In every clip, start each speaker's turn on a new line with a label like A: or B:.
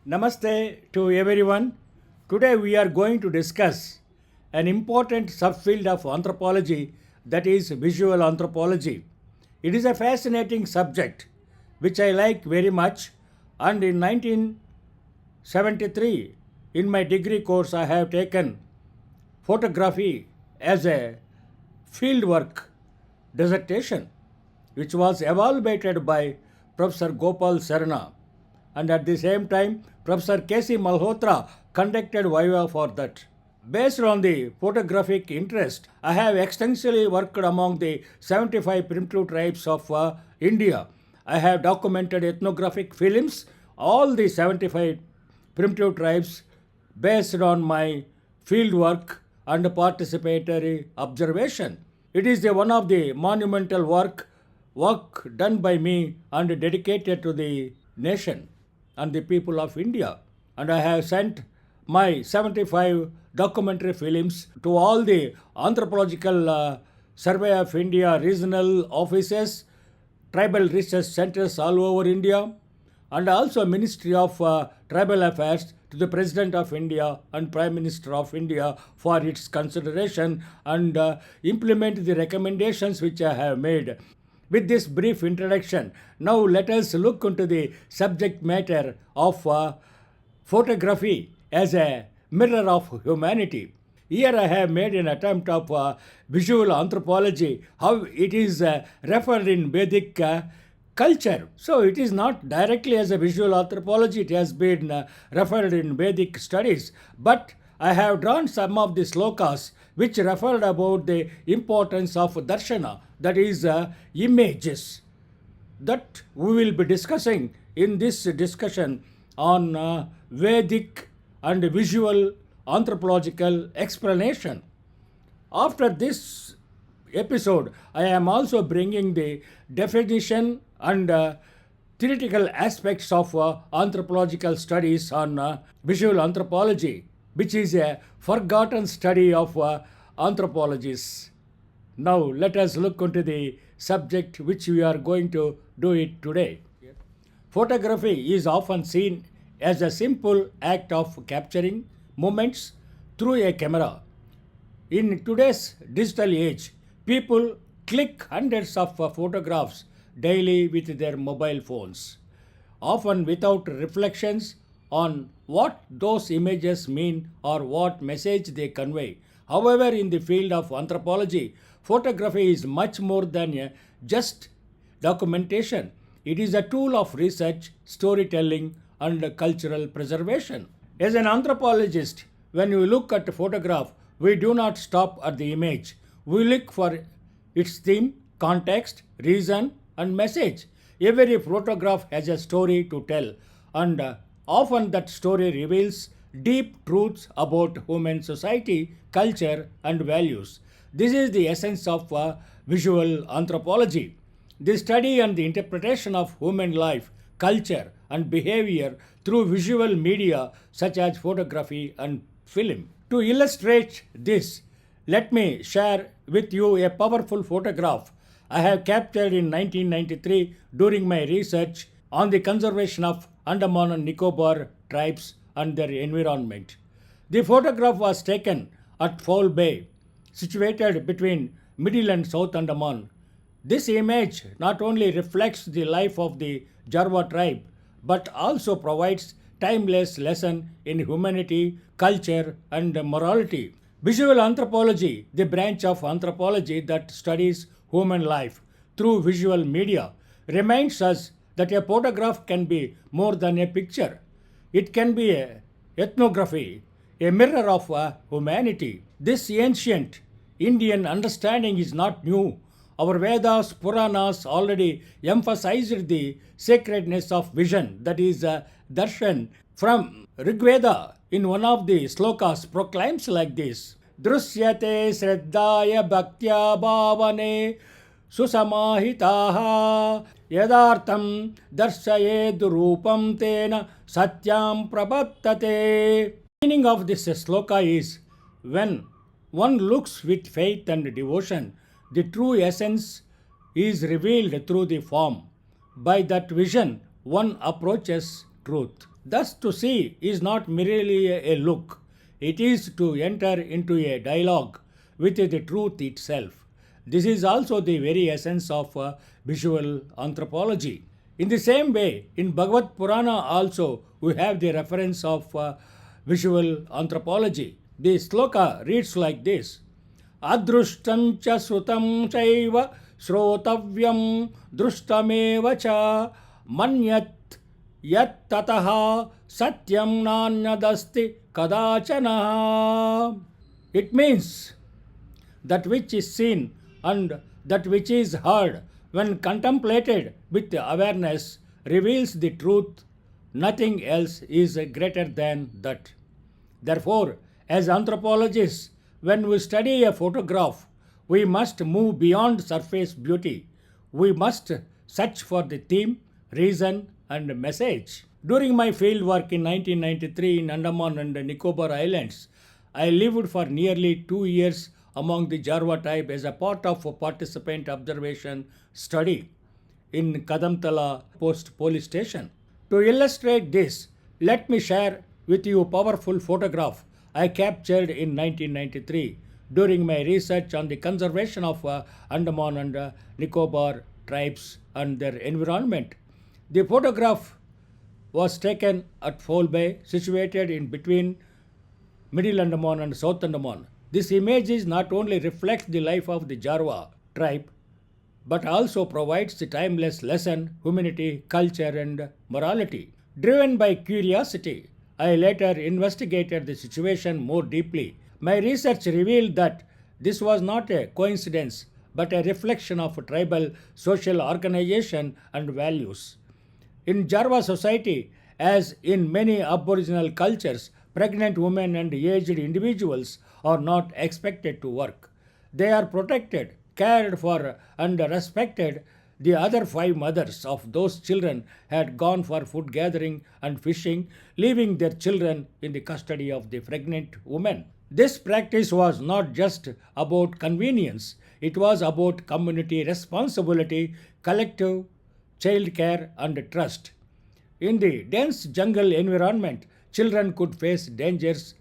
A: Namaste to everyone. Today we are going to discuss an important subfield of anthropology, that is visual anthropology. It is a fascinating subject which I like very much, and in 1973 in my degree course I have taken photography as a fieldwork dissertation, which was evaluated by Professor Gopal Sarana, and at the same time Professor K.C. Malhotra conducted viva for that. Based on the photographic interest, I have extensively worked among the 75 primitive tribes of India. I have documented ethnographic films, all the 75 primitive tribes, based on my fieldwork and participatory observation. It is one of the monumental work done by me and dedicated to the nation and the people of India. And I have sent my 75 documentary films to all the anthropological survey of India regional offices, tribal research centers all over India, and also Ministry of Tribal Affairs to the President of India and Prime Minister of India for its consideration and implement the recommendations which I have made. With this brief introduction, now let us look into the subject matter of photography as a mirror of humanity. Here I have made an attempt of visual anthropology, how it is referred in Vedic culture. So it is not directly as a visual anthropology, it has been referred in Vedic studies, but I have drawn some of the slokas which referred about the importance of darshana, that is images, that we will be discussing in this discussion on Vedic and visual anthropological explanation. After this episode, I am also bringing the definition and theoretical aspects of anthropological studies on visual anthropology, which is a forgotten study of anthropologists. Now let us look into the subject which we are going to do it today. Photography is often seen as a simple act of capturing moments through a camera. In today's digital age, people click hundreds of photographs daily with their mobile phones, often without reflections on what those images mean or what message they convey. However, in the field of anthropology, photography is much more than just documentation. It is a tool of research, storytelling, and cultural preservation. As an anthropologist, when we look at a photograph, we do not stop at the image. We look for its theme, context, reason, and message. Every photograph has a story to tell, and often that story reveals deep truths about human society, culture, and values. This is the essence of visual anthropology, the study and the interpretation of human life, culture, and behavior through visual media such as photography and film. To illustrate this, let me share with you a powerful photograph I have captured in 1993 during my research on the conservation of Andaman and Nicobar tribes and their environment. The photograph was taken at Foul Bay, situated between Middle and South Andaman. This image not only reflects the life of the Jarwa tribe, but also provides timeless lesson in humanity, culture, and morality. Visual anthropology, the branch of anthropology that studies human life through visual media, reminds us that a photograph can be more than a picture. It can be a ethnography, a mirror of humanity. This ancient Indian understanding is not new. Our Vedas, Puranas already emphasized the sacredness of vision, that is darshan. From Rigveda, in one of the slokas, proclaims like this: Drusyate Sraddhaya Bhaktya Bhavane Susamahitaha Yadartam Darshayed Rupam Tena Satyam Prabhattate. Meaning of this sloka is, when one looks with faith and devotion, the true essence is revealed through the form. By that vision, one approaches truth. Thus, to see is not merely a look, it is to enter into a dialogue with the truth itself. This is also the very essence of visual anthropology. In the same way, in Bhagavad Purana also we have the reference of visual anthropology. The sloka reads like this: Adrushtam cha srutam chaiva shrotavyam drushtameva cha manyat yat tataha satyam nanyadasti kadachana. It means that which is seen and that which is heard, when contemplated with awareness, reveals the truth. Nothing else is greater than that. Therefore, as anthropologists, when we study a photograph, we must move beyond surface beauty. We must search for the theme, reason, and message. During my field work in 1993 in Andaman and Nicobar Islands, I lived for nearly 2 years among the Jarwa tribe as a part of a participant observation study in Kadamtala Post Police Station. To illustrate this, let me share with you a powerful photograph I captured in 1993 during my research on the conservation of Andaman and Nicobar tribes and their environment. The photograph was taken at Foul Bay, situated in between Middle Andaman and South Andaman. This image not only reflects the life of the Jarwa tribe, but also provides a timeless lesson, humanity, culture, and morality. Driven by curiosity, I later investigated the situation more deeply. My research revealed that this was not a coincidence, but a reflection of tribal social organization and values. In Jarwa society, as in many Aboriginal cultures, pregnant women and aged individuals are not expected to work. They are protected, cared for, and respected. The other 5 mothers of those children had gone for food gathering and fishing, leaving their children in the custody of the pregnant woman. This practice was not just about convenience, it was about community responsibility, collective child care, and trust. In the dense jungle environment, children could face dangers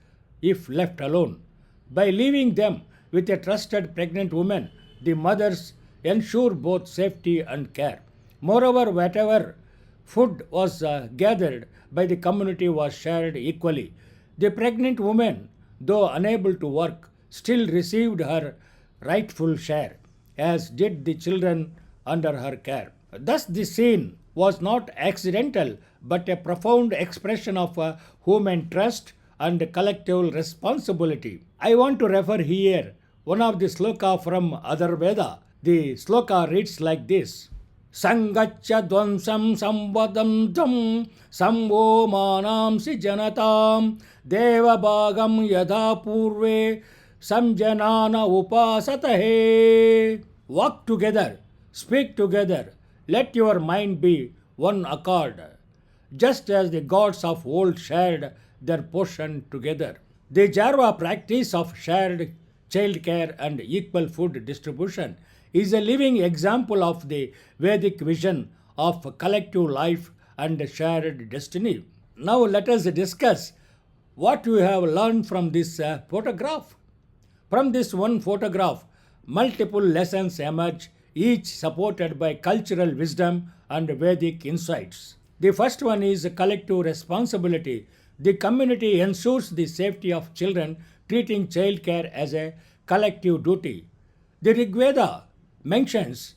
A: if left alone. By leaving them with a trusted pregnant woman, the mothers ensure both safety and care. Moreover, whatever food was gathered by the community was shared equally. The pregnant woman, though unable to work, still received her rightful share, as did the children under her care. Thus, the scene was not accidental but a profound expression of human trust and collective responsibility. I want to refer here one of the sloka from Atharvaveda. The sloka reads like this: Sangaccha dvansam samvadam samvo manamsi janatam deva bhagam yada purve samjanana upasatahe. Walk together, speak together, let your mind be one accord, just as the gods of old shared their portion together. The Jarwa practice of shared child care and equal food distribution is a living example of the Vedic vision of collective life and shared destiny. Now let us discuss what we have learned from this photograph. From this one photograph, multiple lessons emerge, each supported by cultural wisdom and Vedic insights. The first one is collective responsibility. The community ensures the safety of children, treating child care as a collective duty. The Rig Veda mentions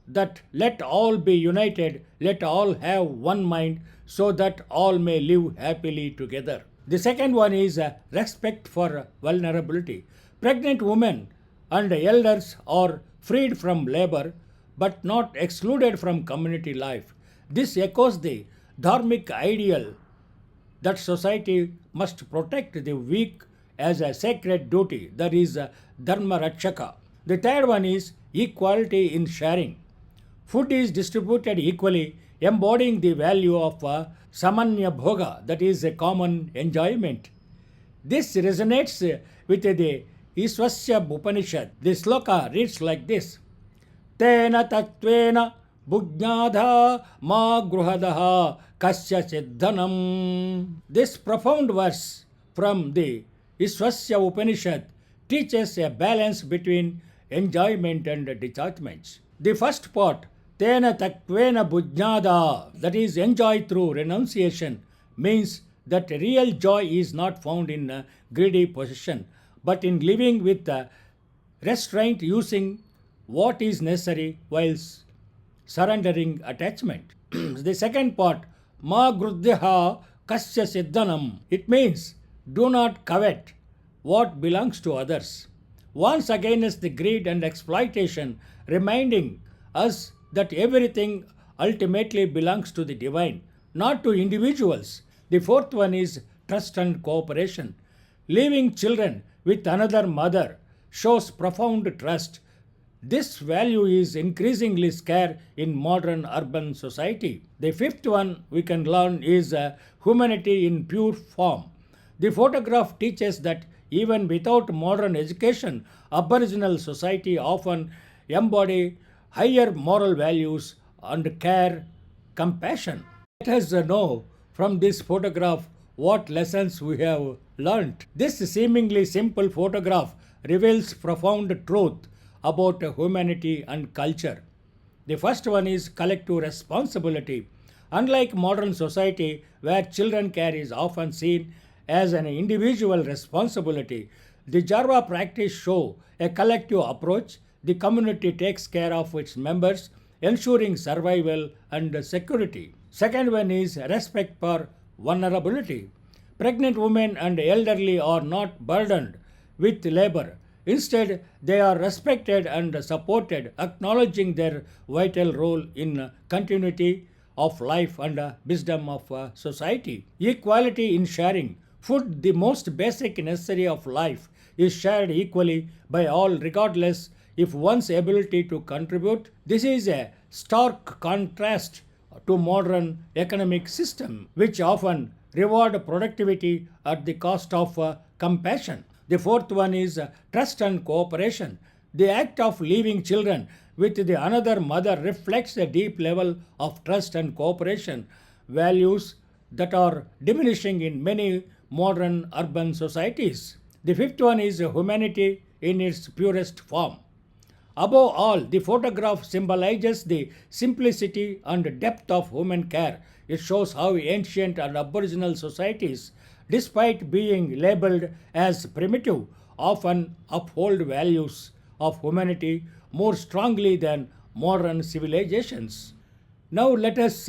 A: that let all be united, let all have one mind, so that all may live happily together. The second one is respect for vulnerability. Pregnant women and elders are freed from labor but not excluded from community life. This echoes the dharmic ideal that society must protect the weak as a sacred duty, that is dharma rakshaka. The third one is equality in sharing. Food is distributed equally, embodying the value of samanya bhoga, that is a common enjoyment. This resonates with the Iswasya Upanishad. The sloka reads like this: Tena tattvena Bhujnadha ma gruhadaha kasya siddhanam. This profound verse from the Isvasya Upanishad teaches a balance between enjoyment and detachment. The first part, Tena Takvena Bhujnada, that is, enjoy through renunciation, means that real joy is not found in greedy possession, but in living with restraint, using what is necessary whilst surrendering attachment. The second part, Ma Grudhyaha Kasya Siddhanam, it means do not covet what belongs to others. Once against the greed and exploitation, reminding us that everything ultimately belongs to the divine, not to individuals. The fourth one is trust and cooperation. Leaving children with another mother shows profound trust. This value is increasingly scarce in modern urban society. The fifth one we can learn is humanity in pure form. The photograph teaches that even without modern education, Aboriginal society often embody higher moral values and care, compassion. Let us know from this photograph what lessons we have learnt. This seemingly simple photograph reveals profound truth about humanity and culture. The first one is collective responsibility. Unlike modern society, where children care is often seen as an individual responsibility, the Jarva practice show a collective approach. The community takes care of its members, ensuring survival and security. Second one is respect for vulnerability. Pregnant women and elderly are not burdened with labor. Instead, they are respected and supported, acknowledging their vital role in continuity of life and wisdom of society. Equality in sharing. Food, the most basic necessary of life, is shared equally by all regardless if one's ability to contribute. This is a stark contrast to modern economic system, which often reward productivity at the cost of compassion. The fourth one is trust and cooperation. The act of leaving children with the another mother reflects a deep level of trust and cooperation, values that are diminishing in many modern urban societies. The fifth one is humanity in its purest form. Above all, the photograph symbolizes the simplicity and depth of human care. It shows how ancient and aboriginal societies, despite being labeled as primitive, often uphold values of humanity more strongly than modern civilizations. Now let us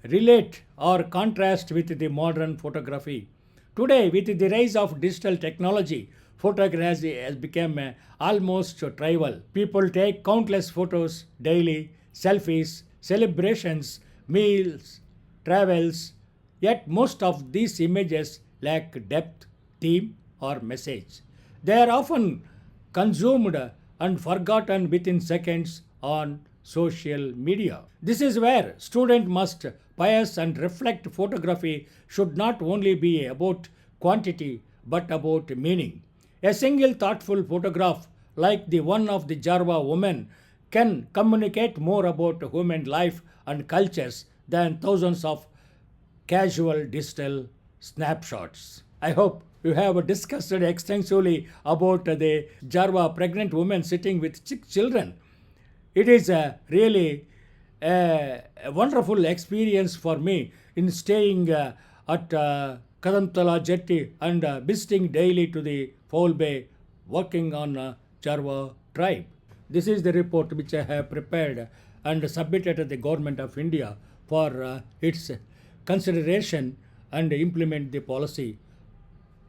A: relate or contrast with the modern photography. Today, with the rise of digital technology, photography has become almost trivial. People take countless photos daily, selfies, celebrations, meals, travels, yet most of these images lack depth, theme, or message. They are often consumed and forgotten within seconds on social media. This is where student must pious and reflect. Photography should not only be about quantity but about meaning. A single thoughtful photograph like the one of the Jarva woman can communicate more about human life and cultures than thousands of casual digital snapshots. I hope you have discussed extensively about the Jarva pregnant woman sitting with children. It is a wonderful experience for me in staying at Kadamtala Jetty and visiting daily to the Foul Bay, working on Jarva tribe. This is the report which I have prepared and submitted to the Government of India for its consideration and implement the policy.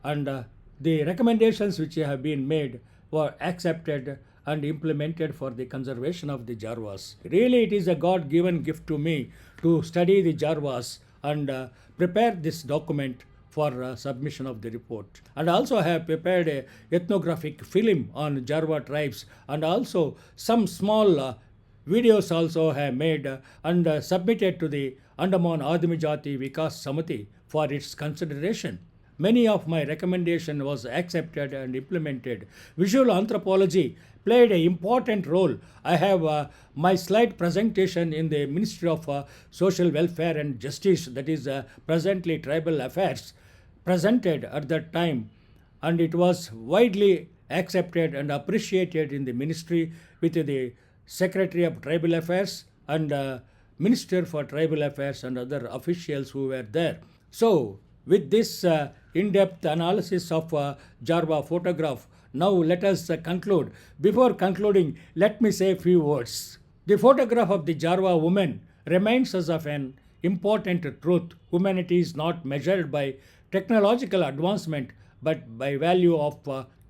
A: And the recommendations which have been made were accepted and implemented for the conservation of the Jarvas. Really, it is a God-given gift to me to study the Jarvas and prepare this document for submission of the report. And also I have prepared a ethnographic film on Jarva tribes, and also some small videos also have made and submitted to the Andaman Adimi Jati Vikas Samiti for its consideration. Many of my recommendation was accepted and implemented. Visual anthropology played an important role. I have my slide presentation in the Ministry of Social Welfare and Justice, that is presently Tribal Affairs, presented at that time, and it was widely accepted and appreciated in the ministry with the Secretary of Tribal Affairs and Minister for Tribal Affairs and other officials who were there. So, with this in-depth analysis of Jarva photograph, now let us conclude. Before concluding, let me say a few words. The photograph of the Jarva woman reminds us of an important truth. Humanity is not measured by technological advancement but by value of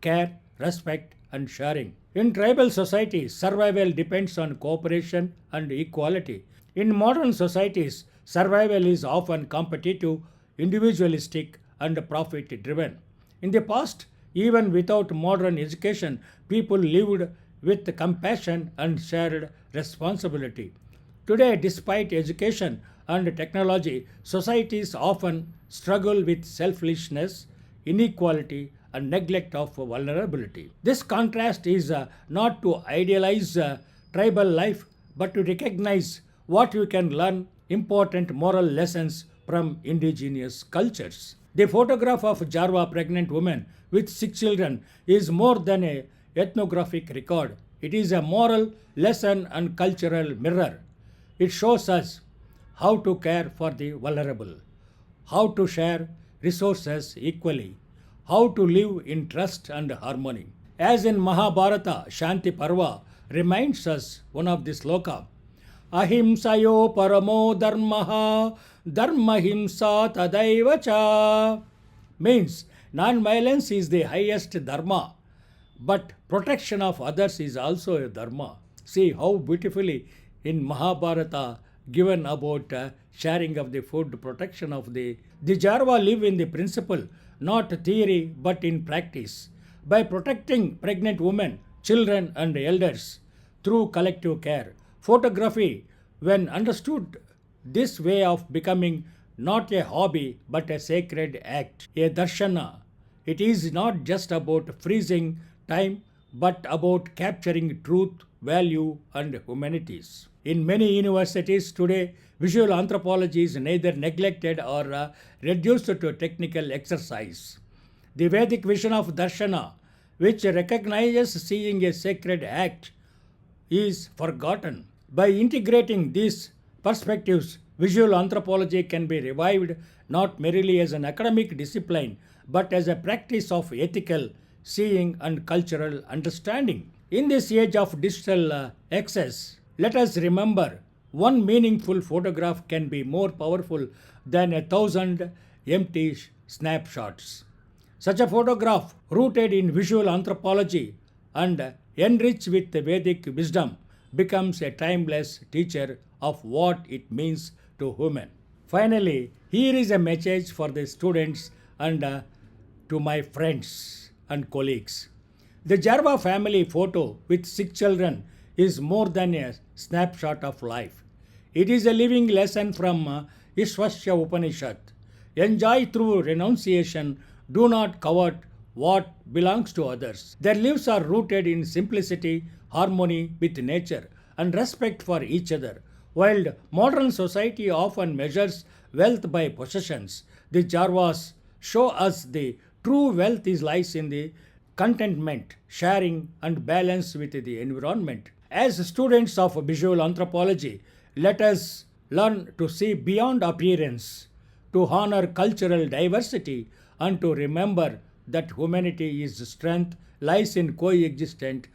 A: care, respect, and sharing. In tribal societies, survival depends on cooperation and equality. In modern societies, survival is often competitive, individualistic, and profit driven. In the past, even without modern education, people lived with compassion and shared responsibility. Today, despite education and technology, societies often struggle with selfishness, inequality, and neglect of vulnerability. This contrast is not to idealize tribal life, but to recognize what we can learn important moral lessons from indigenous cultures. The photograph of Jarva pregnant woman with 6 children is more than a ethnographic record. It is a moral lesson and cultural mirror. It shows us how to care for the vulnerable, how to share resources equally, how to live in trust and harmony. As in Mahabharata, Shanti Parva reminds us one of this sloka, Ahimsayo paramo dharmaha dharmahimsa tadaivacha, means non-violence is the highest dharma, but protection of others is also a dharma. See how beautifully in Mahabharata given about sharing of the food, protection of the Jarva live in the principle, not theory but in practice. By protecting pregnant women, children and elders through collective care, photography, when understood this way of becoming not a hobby but a sacred act, a darshana. It is not just about freezing time but about capturing truth, value and humanities. In many universities today, visual anthropology is neither neglected or reduced to technical exercise. The Vedic vision of darshana, which recognizes seeing a sacred act, is forgotten. By integrating these perspectives, visual anthropology can be revived not merely as an academic discipline but as a practice of ethical seeing and cultural understanding. In this age of digital access, let us remember one meaningful photograph can be more powerful than 1,000 empty snapshots. Such a photograph, rooted in visual anthropology and enriched with Vedic wisdom, becomes a timeless teacher of what it means to human. Finally, here is a message for the students and to my friends and colleagues. The Jarva family photo with 6 children is more than a snapshot of life. It is a living lesson from Ishvasya Upanishad. Enjoy through renunciation, do not covet what belongs to others. Their lives are rooted in simplicity, harmony with nature, and respect for each other. While modern society often measures wealth by possessions, the Jarvas show us the true wealth lies in the contentment, sharing, and balance with the environment. As students of visual anthropology, let us learn to see beyond appearance, to honor cultural diversity, and to remember that humanity's strength lies in coexistence,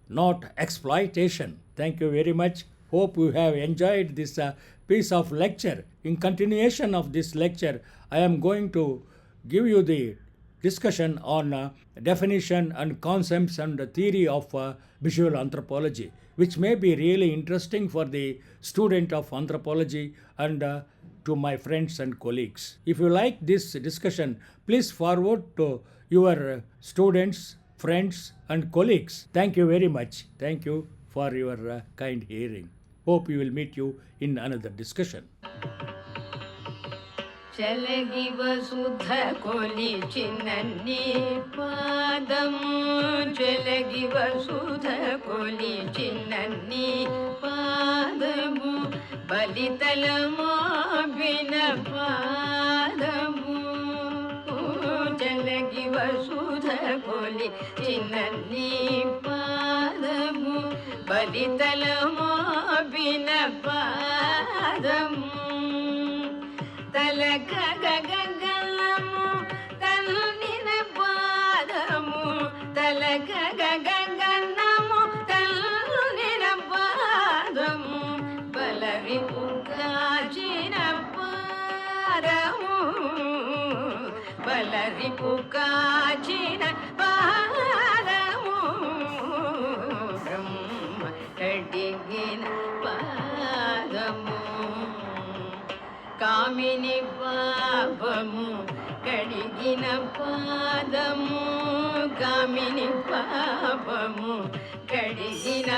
A: not exploitation. Thank you very much. Hope you have enjoyed this piece of lecture. In continuation of this lecture, I am going to give you the discussion on definition and concepts and the theory of visual anthropology, which may be really interesting for the student of anthropology and to my friends and colleagues. If you like this discussion, please forward to your students, friends and colleagues. Thank you very much. Thank you for your kind hearing. Hope we will meet you in another discussion.
B: చలగి వసుధ కొలిచినన్ని పాదము చలగి వసుధ కొలిచినన్ని పాదము బలితలమోపిన పాదము చలగి వసుధ కొలిచినన్ని పాదము బలితలమోపిన పాదము తలక గగనము తల్లిన పాదము తలక గగనము తల్లిన పాదము బలరిపు కాచిన పాదము బలరిపు కాచిన పాదము బ్రహ్మ కడిగిన పాదము కామిని పాపము కడిగిన పాదము కామిని పాపము కడిగిన